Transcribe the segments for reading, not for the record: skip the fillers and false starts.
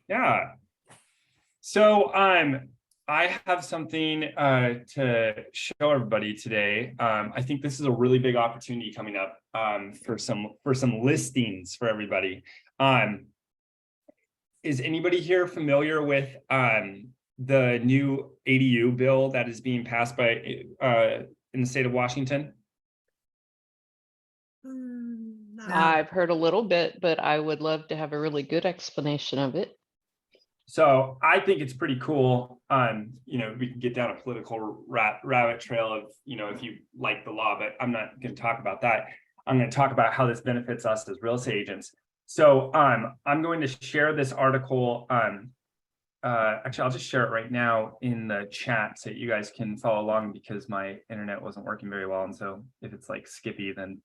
Yeah. So I have something to show everybody today. I think this is a really big opportunity coming up for some listings for everybody. Um, is anybody here familiar with the new ADU bill that is being passed by in the state of Washington? No. I've heard a little bit, but I would love to have a really good explanation of it. So I think it's pretty cool. We can get down a political rabbit trail of, if you like the law, but I'm not going to talk about that. I'm going to talk about how this benefits us as real estate agents. So I'm going to share this article. Actually, I'll just share it right now in the chat so that you guys can follow along because my internet wasn't working very well. And so if it's like skippy, then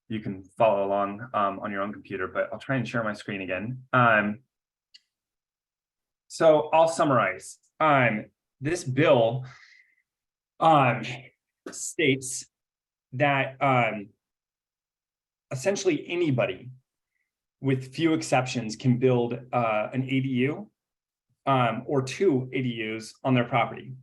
you can follow along on your own computer, but I'll try and share my screen again. So I'll summarize. This bill states that essentially anybody, with few exceptions, can build an ADU or two ADUs on their property.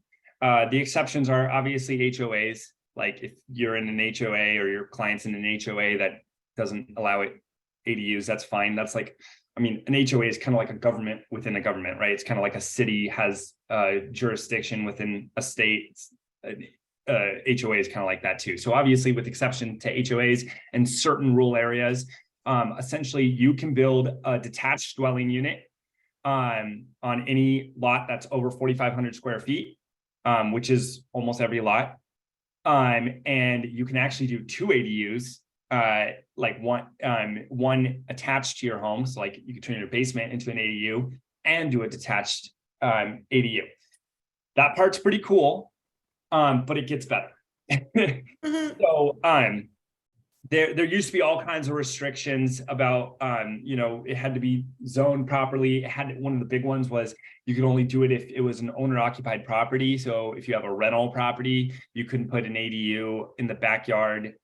The exceptions are obviously HOAs. Like if you're in an HOA or your client's in an HOA that doesn't allow it ADUs, that's fine. That's like, I mean, an HOA is kind of like a government within a government, right? It's kind of like a city has jurisdiction within a state. HOA is kind of like that too. So obviously with exception to HOAs and certain rural areas, essentially you can build a detached dwelling unit on any lot that's over 4,500 square feet, which is almost every lot. And you can actually do two ADUs, like one attached to your home. So like you can turn your basement into an ADU and do a detached ADU. That part's pretty cool, but it gets better. So there used to be all kinds of restrictions about, it had to be zoned properly. One of the big ones was you could only do it if it was an owner occupied property. So if you have a rental property, you couldn't put an ADU in the backyard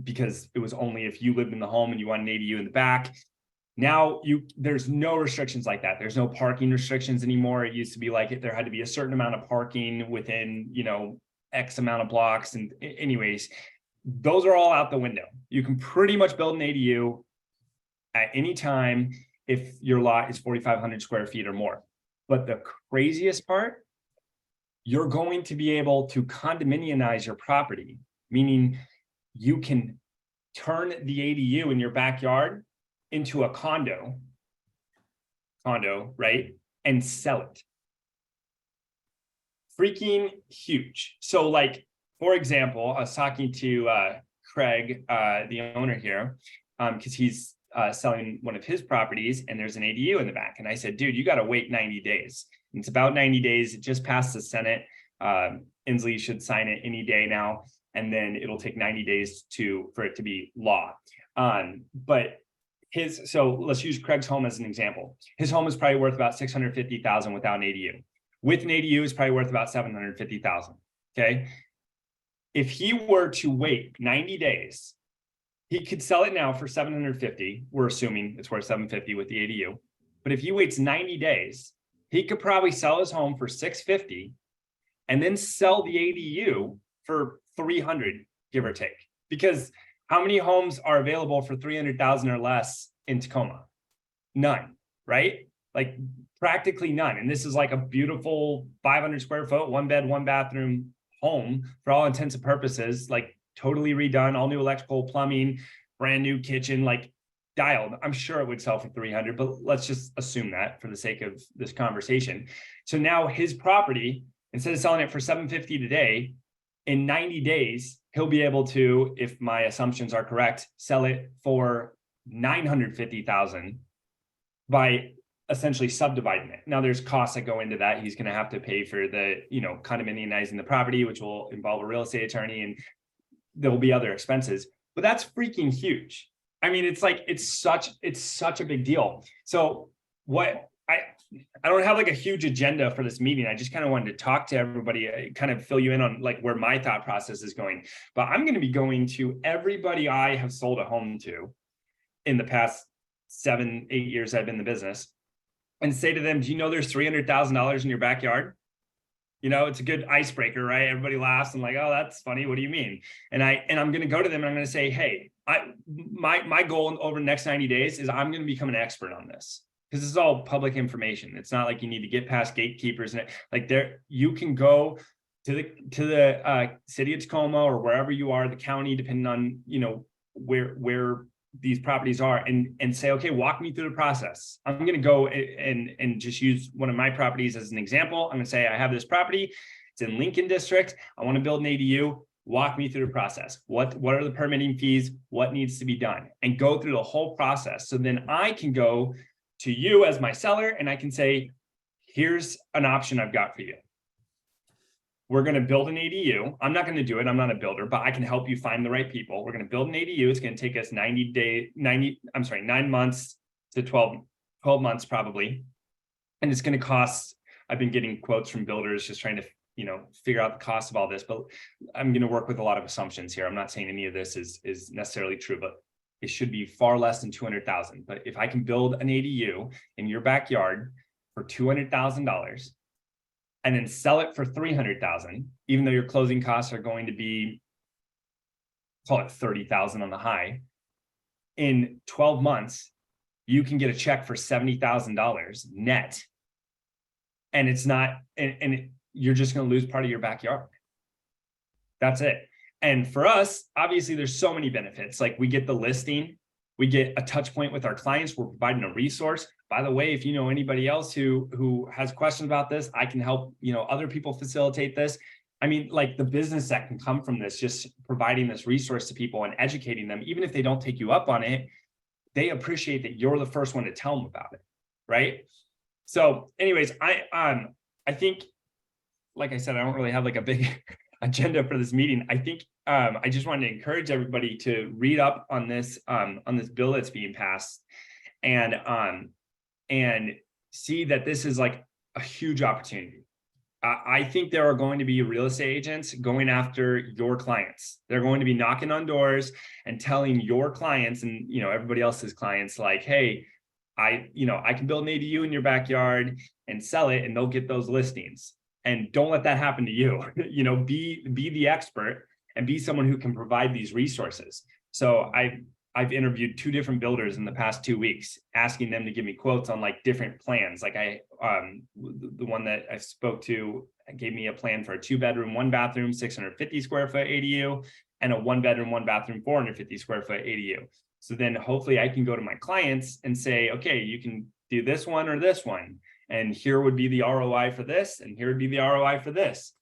because it was only if you lived in the home and you want an ADU in the back. Now there's no restrictions like that. There's no parking restrictions anymore. It used to be like there had to be a certain amount of parking within, X amount of blocks. And anyways, those are all out the window. You can pretty much build an ADU at any time if your lot is 4,500 square feet or more. But the craziest part, you're going to be able to condominiumize your property, meaning you can turn the ADU in your backyard into a condo, right? And sell it. Freaking huge. So like, for example, I was talking to Craig, the owner here, because he's selling one of his properties and there's an ADU in the back. And I said, dude, you got to wait 90 days. And it's about 90 days. It just passed the Senate. Inslee should sign it any day now. And then it'll take 90 days for it to be law. But so let's use Craig's home as an example. His home is probably worth about $650,000 without an ADU. With an ADU, it's probably worth about $750,000. Okay. If he were to wait 90 days, he could sell it now for $750. We're assuming it's worth $750 with the ADU. But if he waits 90 days, he could probably sell his home for $650 and then sell the ADU for $300, give or take. Because how many homes are available for $300,000 or less in Tacoma? None, right? Like practically none. And this is like a beautiful 500 square foot, one bed, one bathroom home for all intents and purposes, like totally redone, all new electrical, plumbing, brand new kitchen, like dialed. I'm sure it would sell for 300, but let's just assume that for the sake of this conversation. So now his property, instead of selling it for $750 today, in 90 days, he'll be able to, if my assumptions are correct, sell it for $950,000 by essentially subdividing it. Now there's costs that go into that. He's going to have to pay for the, condominiumizing the property, which will involve a real estate attorney, and there will be other expenses, but that's freaking huge. I mean, it's such a big deal. So I don't have like a huge agenda for this meeting. I just kind of wanted to talk to everybody, kind of fill you in on like where my thought process is going. But I'm going to be going to everybody I have sold a home to in the past 7-8 years I've been in the business. and say to them, do you know there's $300,000 in your backyard? You know, it's a good icebreaker, right? Everybody laughs and like, oh, that's funny. What do you mean? And I'm going to go to them and I'm going to say, hey, my goal over the next 90 days is I'm going to become an expert on this, because this is all public information. It's not like you need to get past gatekeepers and like you can go to the city of Tacoma or wherever you are, the county, depending on, you know, where these properties are, and say, okay, walk me through the process. I'm going to go and just use one of my properties as an example. I'm going to say, I have this property. It's in Lincoln District. I want to build an ADU. Walk me through the process. What are the permitting fees? What needs to be done? And go through the whole process. So then I can go to you as my seller and I can say, here's an option I've got for you. We're going to build an ADU. I'm not going to do it. I'm not a builder, but I can help you find the right people. We're going to build an ADU. It's going to take us 9 months to 12 months probably. And it's going to cost, I've been getting quotes from builders just trying to, you know, figure out the cost of all this, but I'm going to work with a lot of assumptions here. I'm not saying any of this is necessarily true, but it should be far less than 200,000. But if I can build an ADU in your backyard for $200,000, and then sell it for 300,000, even though your closing costs are going to be, call it 30,000 on the high, in 12 months, you can get a check for $70,000 net. And it's not, you're just going to lose part of your backyard. That's it. And for us, obviously there's so many benefits. Like we get the listing, we get a touch point with our clients. We're providing a resource. By the way, if you know anybody else who has questions about this, I can help, you know, other people facilitate this. I mean, like the business that can come from this, just providing this resource to people and educating them, even if they don't take you up on it, they appreciate that you're the first one to tell them about it, right? So anyways, I think, like I said, I don't really have like a big agenda for this meeting. I think I just wanted to encourage everybody to read up on this bill that's being passed, and see that this is like a huge opportunity. I think there are going to be real estate agents going after your clients. They're going to be knocking on doors and telling your clients and, you know, everybody else's clients like, hey, I can build an ADU in your backyard and sell it, and they'll get those listings. And don't let that happen to you. You know, be the expert and be someone who can provide these resources. So I've interviewed 2 different builders in the past 2 weeks, asking them to give me quotes on like different plans. Like the one that I spoke to gave me a plan for a 2-bedroom, 1-bathroom, 650 square foot ADU, and a 1-bedroom, 1-bathroom, 450 square foot ADU. So then hopefully I can go to my clients and say, okay, you can do this one or this one. And here would be the ROI for this, and here would be the ROI for this.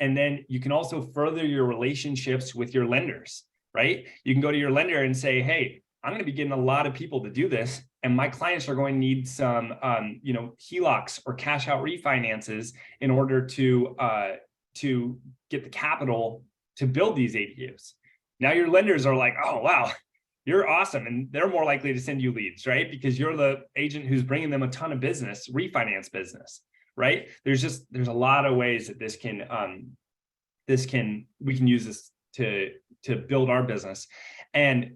And then you can also further your relationships with your lenders, right? You can go to your lender and say, hey, I'm going to be getting a lot of people to do this, and my clients are going to need some, HELOCs or cash out refinances in order to get the capital to build these ADUs. Now your lenders are like, oh, wow, you're awesome. And they're more likely to send you leads, right? Because you're the agent who's bringing them a ton of business, refinance business, right? There's a lot of ways that we can use this to build our business. And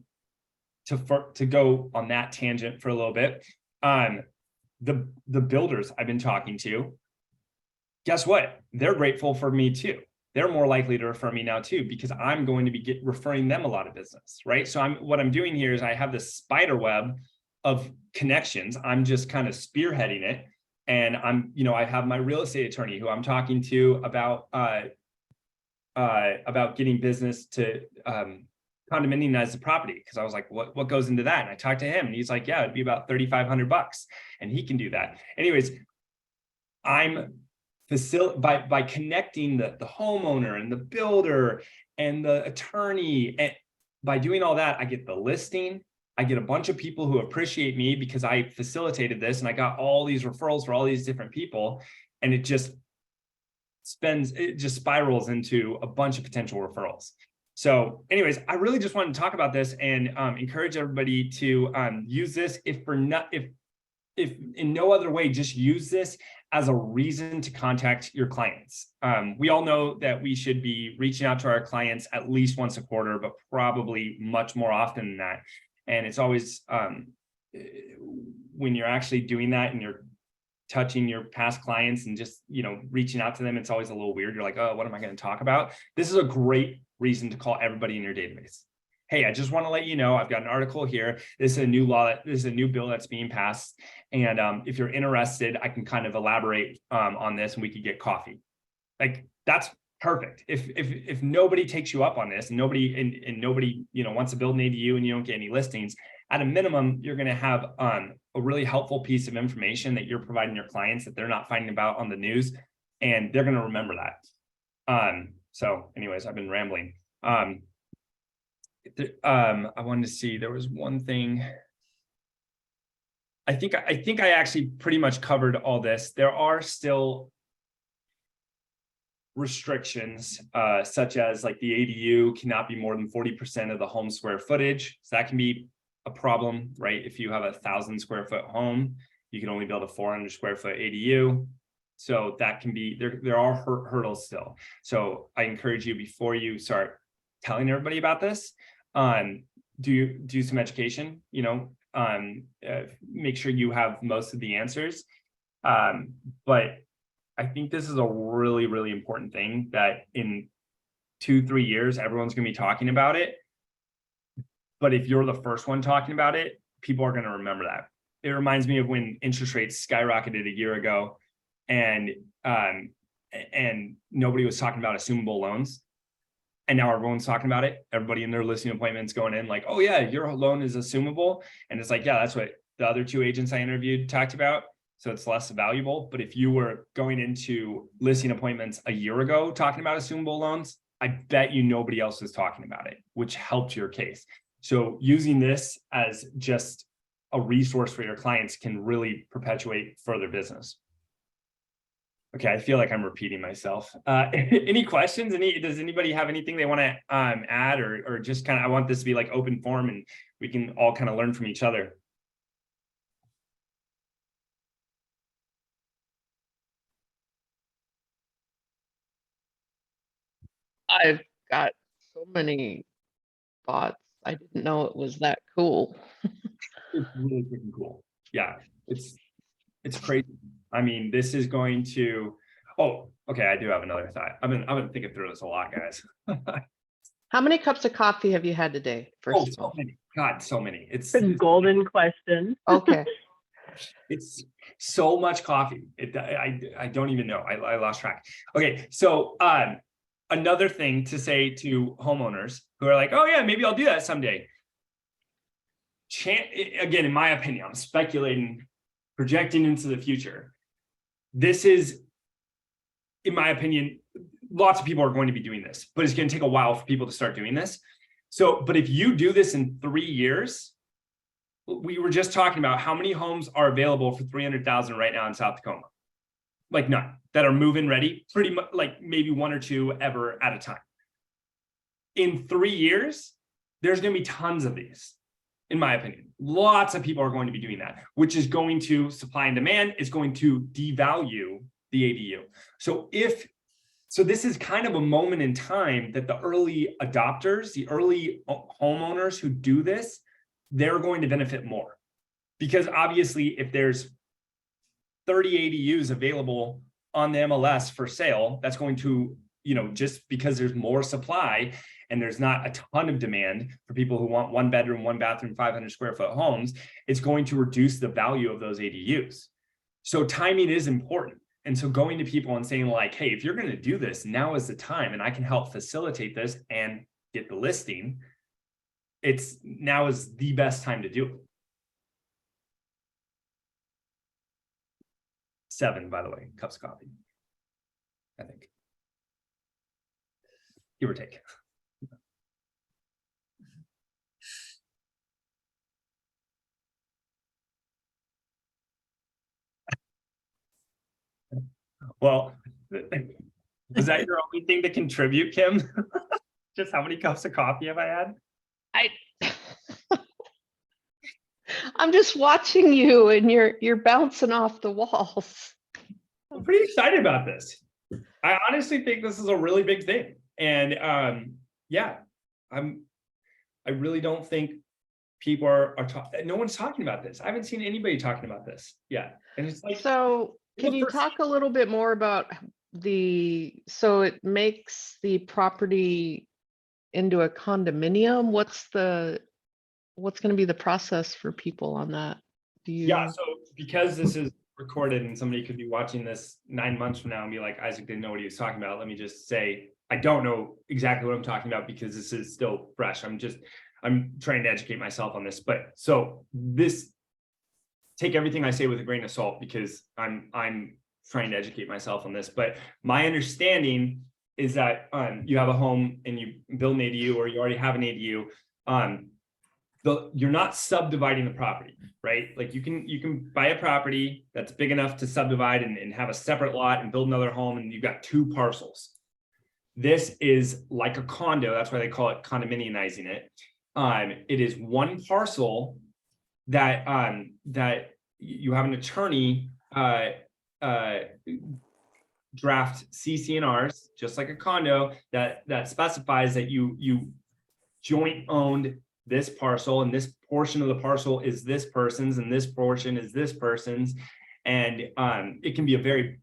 to go on that tangent for a little bit, the builders I've been talking to, guess what? They're grateful for me too. They're more likely to refer me now too, because I'm going to be referring them a lot of business, right? So what I'm doing here is I have this spider web of connections. I'm just kind of spearheading it. And I have my real estate attorney who I'm talking to about getting business to condominiumize the property. Because I was like, what goes into that? And I talked to him and he's like, yeah, it'd be about $3,500 and he can do that. Anyways, I'm by connecting the homeowner and the builder and the attorney, and by doing all that, I get the listing. I get a bunch of people who appreciate me because I facilitated this, and I got all these referrals for all these different people, and it just spirals into a bunch of potential referrals. So anyways, I really just wanted to talk about this and encourage everybody to use this. If in no other way, just use this as a reason to contact your clients. We all know that we should be reaching out to our clients at least once a quarter, but probably much more often than that. And it's always when you're actually doing that and you're touching your past clients and just, reaching out to them, it's always a little weird. You're like, oh, what am I going to talk about? This is a great reason to call everybody in your database. Hey, I just want to let you know, I've got an article here. This is a new law. This is a new bill that's being passed. And if you're interested, I can kind of elaborate on this and we could get coffee. Like, that's perfect. If nobody takes you up on this and nobody, wants to build an ADU and you don't get any listings, at a minimum, you're going to have a really helpful piece of information that you're providing your clients that they're not finding about on the news, and they're going to remember that. So anyways, I've been rambling. I wanted to see, there was one thing. I think I actually pretty much covered all this. There are still restrictions, such as like the ADU cannot be more than 40% of the home square footage. So that can be a problem, right? If you have 1,000 square foot home, you can only build a 400 square foot ADU. So that can be, there are hurdles still. So I encourage you, before you start telling everybody about this, do some education, make sure you have most of the answers. But I think this is a really, really important thing that in 2-3 years, everyone's going to be talking about it. But if you're the first one talking about it, people are going to remember that. It reminds me of when interest rates skyrocketed a year ago, and nobody was talking about assumable loans. And now everyone's talking about it. Everybody in their listing appointments going in like, oh yeah, your loan is assumable. And it's like, yeah, that's what the other 2 agents I interviewed talked about. So it's less valuable. But if you were going into listing appointments a year ago talking about assumable loans, I bet you nobody else was talking about it, which helped your case. So using this as just a resource for your clients can really perpetuate further business. Okay, I feel like I'm repeating myself. Any questions? Does anybody have anything they want to add, or just kind of, I want this to be like open forum and we can all kind of learn from each other. I've got so many thoughts. I didn't know it was that cool. It's really freaking cool. Yeah, it's crazy. I mean, this is going to, oh, okay, I do have another thought. I've been thinking through this a lot, guys. How many cups of coffee have you had today? First of so all, many. God, so many. It's golden question. okay. It's so much coffee. I don't even know. I lost track. Okay, so another thing to say to homeowners who are like, oh yeah, maybe I'll do that someday. Again, in my opinion, I'm speculating, projecting into the future. This is, in my opinion, lots of people are going to be doing this, but it's going to take a while for people to start doing this. So, but if you do this in 3 years, we were just talking about how many homes are available for 300,000 right now in South Tacoma. Like none that are move-in ready, pretty much, like maybe 1 or 2 ever at a time. In 3 years, there's going to be tons of these, in my opinion. Lots of people are going to be doing that, which is going to, supply and demand is going to devalue the ADU. So this is kind of a moment in time that the early adopters, the early homeowners who do this, they're going to benefit more. Because obviously, if there's 30 ADUs available on the MLS for sale, that's going to, just because there's more supply and there's not a ton of demand for people who want 1 bedroom, 1 bathroom, 500 square foot homes, it's going to reduce the value of those ADUs. So timing is important. And so going to people and saying like, hey, if you're going to do this, now is the time, and I can help facilitate this and get the listing. Now is the best time to do it. 7, by the way, cups of coffee, I think. Give or take. Well, was that your only thing to contribute, Kim? Just how many cups of coffee have I had? I'm just watching you, and you're bouncing off the walls. I'm pretty excited about this. I honestly think this is a really big thing. And yeah, I really don't think no one's talking about this. I haven't seen anybody talking about this yet. And it's like, So can the you first- talk a little bit more about so it makes the property into a condominium? What's going to be the process for people on that? yeah, so because this is recorded and somebody could be watching this 9 months from now and be like, Isaac didn't know what he was talking about. Let me just say, I don't know exactly what I'm talking about because this is still fresh. I'm trying to educate myself on this. But so take everything I say with a grain of salt because I'm trying to educate myself on this. But my understanding is that you have a home and you build an ADU or you already have an ADU. You're not subdividing the property, right? Like you can buy a property that's big enough to subdivide and have a separate lot and build another home, and you've got 2 parcels. This is like a condo. That's why they call it condominiumizing it. It is 1 parcel that that you have an attorney draft CC&Rs, just like a condo, that specifies that you joint owned this parcel, and this portion of the parcel is this person's, and this portion is this person's. And it can be a very,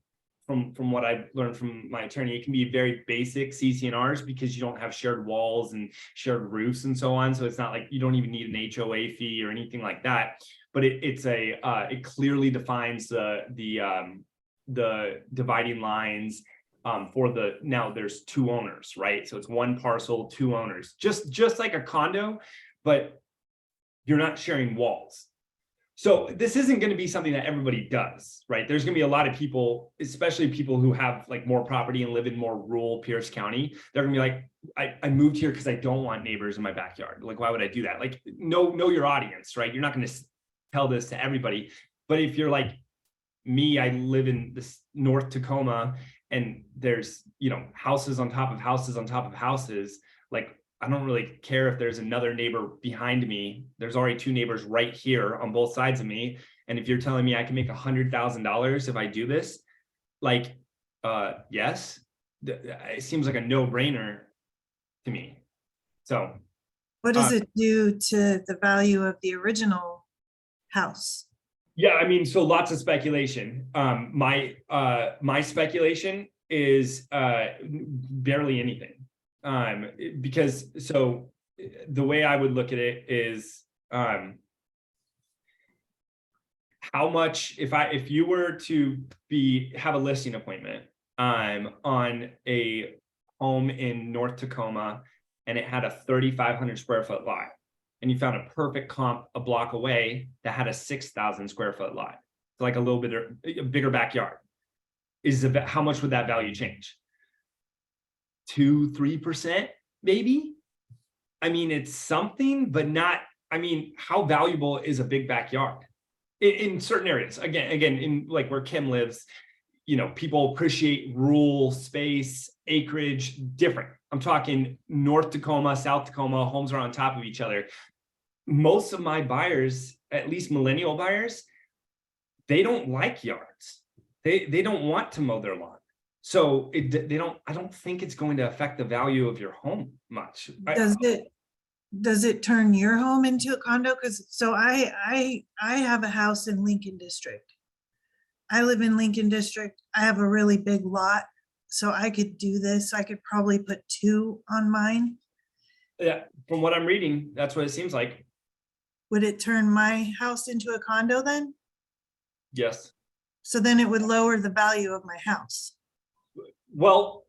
from what I've learned from my attorney, it can be very basic CC&Rs because you don't have shared walls and shared roofs and so on. So it's not like you don't even need an HOA fee or anything like that. But it clearly defines the dividing lines now there's 2 owners, right? So it's 1 parcel, 2 owners, just like a condo, but you're not sharing walls. So this isn't going to be something that everybody does, right? There's going to be a lot of people, especially people who have like more property and live in more rural Pierce County. They're going to be like, I moved here because I don't want neighbors in my backyard. Like, why would I do that? Like, know your audience, right? You're not going to tell this to everybody. But if you're like me, I live in this North Tacoma, and there's, houses on top of houses on top of houses. Like, I don't really care if there's another neighbor behind me. There's already 2 neighbors right here on both sides of me. And if you're telling me I can make $100,000 if I do this, like, yes, it seems like a no-brainer to me. So What does it do to the value of the original house? yeah, I mean, so lots of speculation. My speculation is barely anything. Because so the way I would look at it is how much, if you were to have a listing appointment on a home in North Tacoma, and it had a 3,500 square foot lot, and you found a perfect comp a block away that had a 6,000 square foot lot, so like a bigger backyard, how much would that value change? 2-3%, maybe. I mean, it's something, but not. I mean, how valuable is a big backyard in certain areas? Again, in like where Kim lives, people appreciate rural space, acreage, different. I'm talking North Tacoma, South Tacoma, homes are on top of each other. Most of my buyers, at least millennial buyers, they don't like yards. They don't want to mow their lawn. So I don't think it's going to affect the value of your home much. Does it turn your home into a condo? Because I have a house in Lincoln District. I live in Lincoln District. I have a really big lot, so I could do this. I could probably put 2 on mine. Yeah, from what I'm reading, that's what it seems like. Would it turn my house into a condo then? Yes. So then it would lower the value of my house. Well,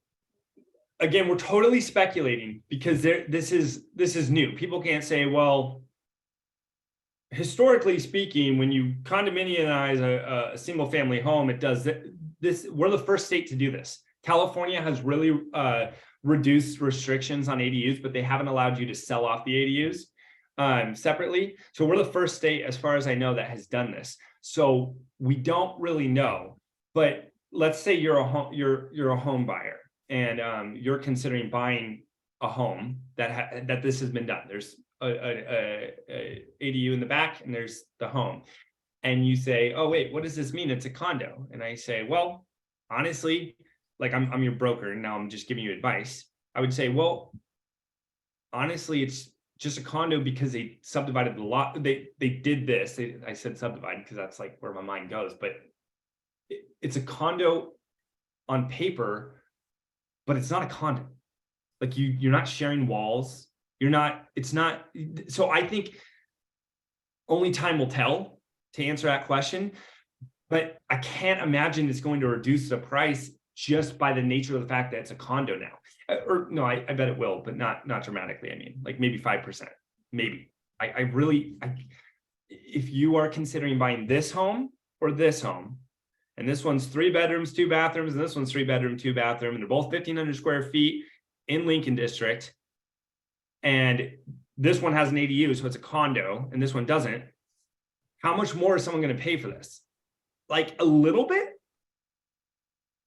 again, we're totally speculating because this is new. People can't say, well, historically speaking, when you condominiumize a single family home, it does this. We're the first state to do this. California has really reduced restrictions on ADUs, but they haven't allowed you to sell off the ADUs separately. So we're the first state, as far as I know, that has done this. So we don't really know, but let's say you're a home buyer and you're considering buying a home that this has been done. There's a ADU in the back and there's the home, and you say, oh wait, what does this mean? It's a condo. And I say, well, honestly, like I'm your broker and now I'm just giving you advice. I would say, well, honestly, just a condo because they subdivided the lot. They did this. I said subdivide because that's like where my mind goes, but it's a condo on paper, but it's not a condo. Like you're not sharing walls. It's not. So I think only time will tell to answer that question, but I can't imagine it's going to reduce the price just by the nature of the fact that it's a condo now. Or no, I bet it will, but not dramatically. I mean, like maybe 5%, maybe. If you are considering buying this home or this home, and this one's 3 bedrooms, 2 bathrooms, and this one's 3 bedroom, 2 bathroom, and they're both 1,500 square feet in Lincoln District, and this one has an ADU, so it's a condo, and this one doesn't, how much more is someone going to pay for this? Like a little bit,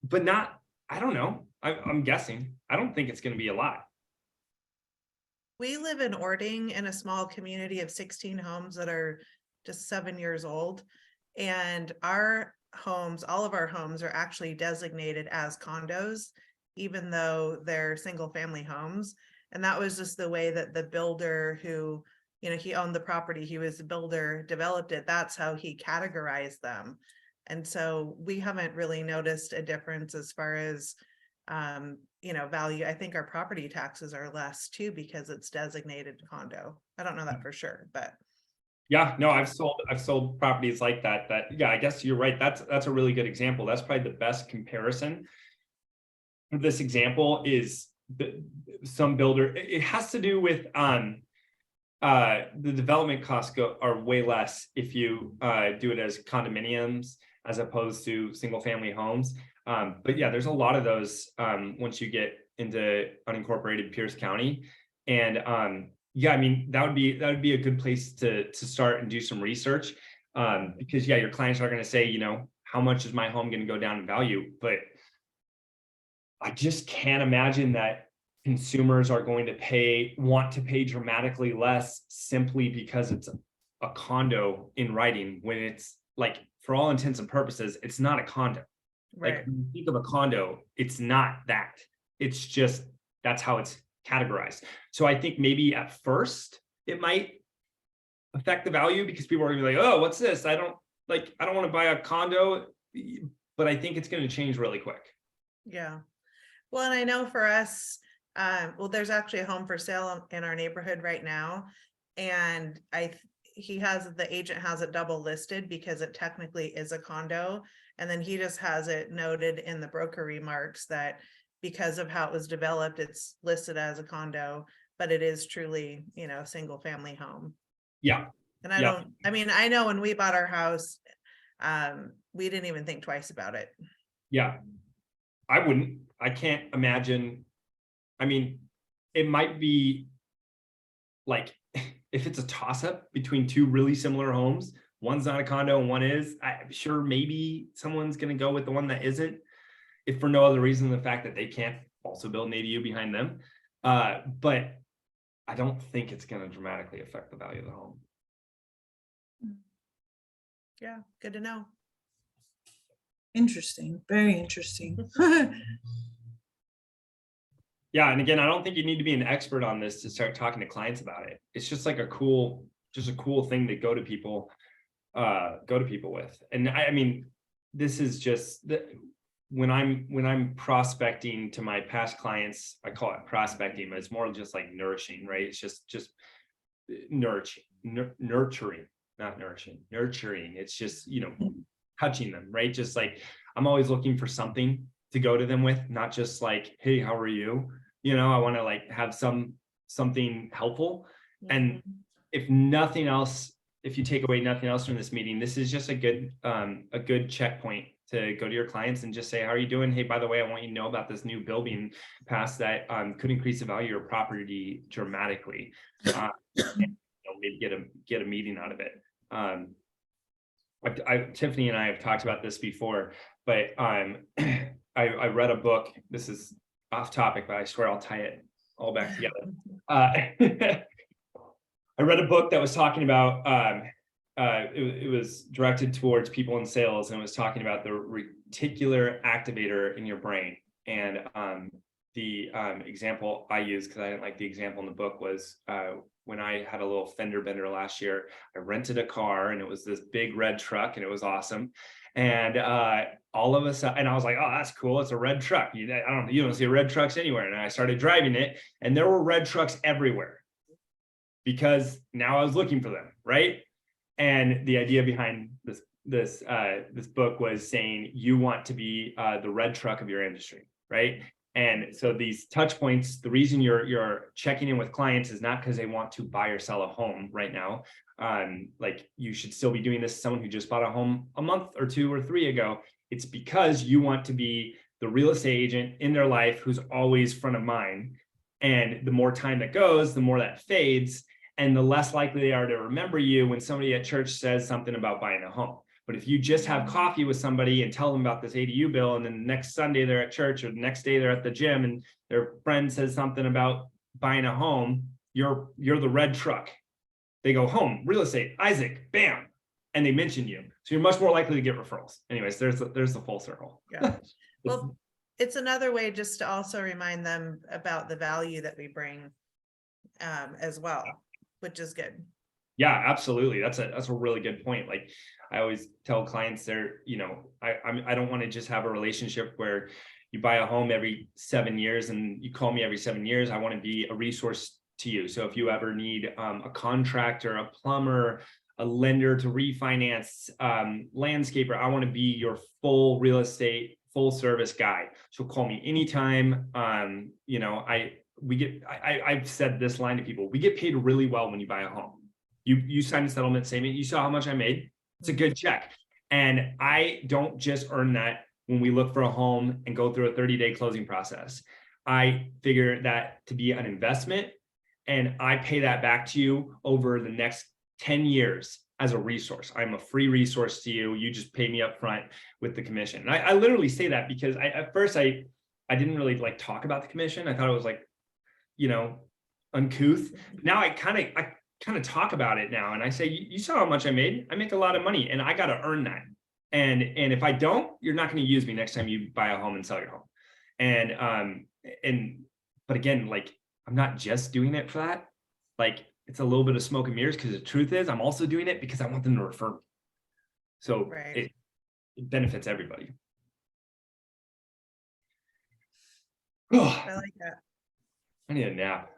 but not, I don't know. I'm guessing. I don't think it's going to be a lot. We live in Ording in a small community of 16 homes that are just 7 years old. And our homes, all of our homes are actually designated as condos, even though they're single family homes. And that was just the way that the builder who, you know, he owned the property, he was the builder, developed it. That's how he categorized them. And so we haven't really noticed a difference as far as, you know, value. I think our property taxes are less too, because it's designated condo. I don't know that for sure, but. Yeah, no, I've sold properties like that, yeah, I guess you're right. That's a really good example. That's probably the best comparison. This example is some builder, it has to do with, the development costs are way less if you do it as condominiums as opposed to single family homes. But yeah, there's a lot of those once you get into unincorporated Pierce County. And yeah, I mean, that would be a good place to start and do some research. Because yeah, your clients are going to say, you know, how much is my home going to go down in value? But I just can't imagine that consumers are going to want to pay dramatically less simply because it's a condo in writing, when it's like, for all intents and purposes, it's not a condo. Right. Like when you think of a condo, it's not that. It's just, that's how it's categorized. So I think maybe at first it might affect the value because people are gonna be like, oh, what's this? I don't want to buy a condo, but I think it's going to change really quick. Yeah. Well, and I know for us, well, there's actually a home for sale in our neighborhood right now. And the agent has it double listed because it technically is a condo. And then he just has it noted in the broker remarks that because of how it was developed, it's listed as a condo, but it is truly, you know, a single family home. Yeah. And I know when we bought our house, we didn't even think twice about it. Yeah. I can't imagine. I mean, it might be like, if it's a toss up between 2 really similar homes, one's not a condo and one is, I'm sure maybe someone's going to go with the one that isn't, if for no other reason than the fact that they can't also build an ADU behind them. But I don't think it's going to dramatically affect the value of the home. Yeah, good to know. Interesting, very interesting. Yeah, and again, I don't think you need to be an expert on this to start talking to clients about it. It's just like a cool thing to go to people with. And I mean, this is just when I'm prospecting to my past clients, I call it prospecting, but it's more just like nourishing, right? It's just nurturing, not nourishing, nurturing. It's just, you know, touching them, right? Just like, I'm always looking for something to go to them with, not just like, hey, how are you? You know, I want to like have something helpful. And if nothing else, if you take away nothing else from this meeting, this is just a good checkpoint to go to your clients and just say, how are you doing? Hey, by the way, I want you to know about this new bill being passed that could increase the value of your property dramatically. And, you know, maybe get a meeting out of it. Tiffany and I have talked about this before, but I read a book. This is off topic, but I swear I'll tie it all back together. I read a book that was talking about it was directed towards people in sales, and it was talking about the reticular activator in your brain. And the example I used, because I didn't like the example in the book, was when I had a little fender bender last year. I rented a car and it was this big red truck and it was awesome. And all of a sudden, and I was like, oh, that's cool. It's a red truck. You don't see red trucks anywhere. And I started driving it and there were red trucks everywhere because now I was looking for them, right? And the idea behind this book was saying you want to be the red truck of your industry, right? And so these touch points, the reason you're checking in with clients is not because they want to buy or sell a home right now. Like you should still be doing this to someone who just bought a home a month or 2 or 3 ago. It's because you want to be the real estate agent in their life who's always front of mind. And the more time that goes, the more that fades, and the less likely they are to remember you when somebody at church says something about buying a home. But if you just have coffee with somebody and tell them about this ADU bill, and then the next Sunday they're at church or the next day they're at the gym and their friend says something about buying a home, you're the red truck. They go home, real estate, Isaac, bam, and they mention you. So you're much more likely to get referrals. Anyways, there's the full circle. Yeah. Well, it's another way just to also remind them about the value that we bring as well, which is good. Yeah, absolutely. That's a really good point. Like I always tell clients I don't want to just have a relationship where you buy a home every 7 years and you call me every 7 years. I want to be a resource to you. So if you ever need a contractor, a plumber, a lender to refinance, landscaper, I want to be your full real estate, full service guy. So call me anytime. I've said this line to people: we get paid really well when you buy a home. You sign a settlement statement, you saw how much I made. It's a good check. And I don't just earn that when we look for a home and go through a 30-day closing process. I figure that to be an investment, and I pay that back to you over the next 10 years as a resource. I'm a free resource to you. You just pay me up front with the commission. And I literally say that because at first I didn't really like talk about the commission. I thought it was like, uncouth. Now I kind of talk about it now, and I say, you saw how much I made. I make a lot of money and I got to earn that. And if I don't, you're not going to use me next time you buy a home and sell your home. But again, like, I'm not just doing it for that. Like, it's a little bit of smoke and mirrors, because the truth is I'm also doing it because I want them to refer me. So Right. it benefits everybody. I like that. I need a nap.